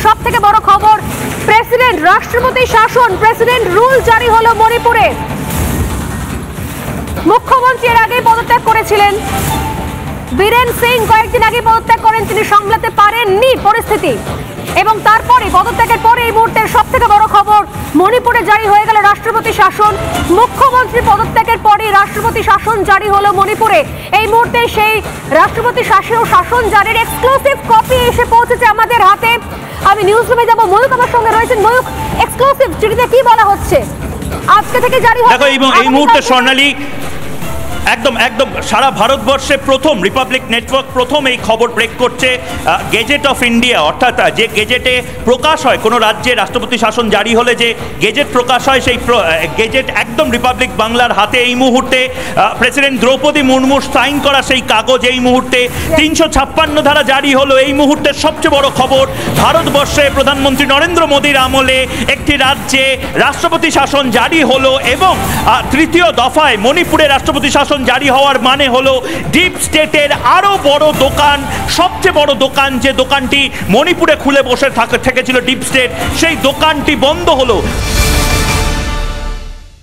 সব থেকে বড় খবর, প্রেসিডেন্ট রাষ্ট্রপতি শাসন, প্রেসিডেন্ট রুল জারি হলো মণিপুরে। মুখ্যমন্ত্রী এর আগেই পদত্যাগ করেছিলেন, বীরেন সিং কয়েকদিন আগে পদত্যাগ করেন, তিনি সামলাতে পারেননি পরিস্থিতি এবং তারপরে পদত্যাগের পরে এই মুহূর্তের সব থেকে বড় খবর, মণিপুরে জারি হয়ে গেল রাষ্ট্রপতি শাসন। মুখ্যমন্ত্রী পদত্যাগের পরে রাষ্ট্রপতি শাসন জারি হলো মণিপুরে। এই মুহূর্তে সেই রাষ্ট্রপতি শাসন জারির এক্সক্লুসিভ কপি এসে পৌঁছেছে আমাদের হাতে। আমি নিউজ রুমে যাব, ময়ূক আমার সঙ্গে রয়েছেন। ময়ূক, এক্সক্লুসিভ চিঠিতে কি বলা হচ্ছে? আজকে থেকে জারি হবে। দেখো এই মুহূর্তে স্বর্ণালী একদম একদম সারা ভারতবর্ষে প্রথম রিপাবলিক নেটওয়ার্ক প্রথম এই খবর ব্রেক করছে। গেজেট অফ ইন্ডিয়া, অর্থাৎ যে গেজেটে প্রকাশ হয় কোনো রাজ্যে রাষ্ট্রপতি শাসন জারি হলে যে গেজেট প্রকাশ হয়, সেই গেজেট একদম রিপাবলিক বাংলার হাতে এই মুহূর্তে। প্রেসিডেন্ট দ্রৌপদী মুর্মুর সাইন করা সেই কাগজ এই মুহূর্তে 356 ধারা জারি হলো। এই মুহূর্তের সবচেয়ে বড় খবর, ভারতবর্ষে প্রধানমন্ত্রী নরেন্দ্র মোদীর আমলে একটি রাজ্যে রাষ্ট্রপতি শাসন জারি হলো এবং তৃতীয় দফায় মণিপুরে রাষ্ট্রপতি শাসন জারি হওয়ার মানে হলো ডিপ স্টেটের আরো বড় দোকান, সবচেয়ে বড় দোকান, যে দোকানটি মণিপুরে খুলে বসে থেকেছিল ডিপ স্টেট, সেই দোকানটি বন্ধ হলো।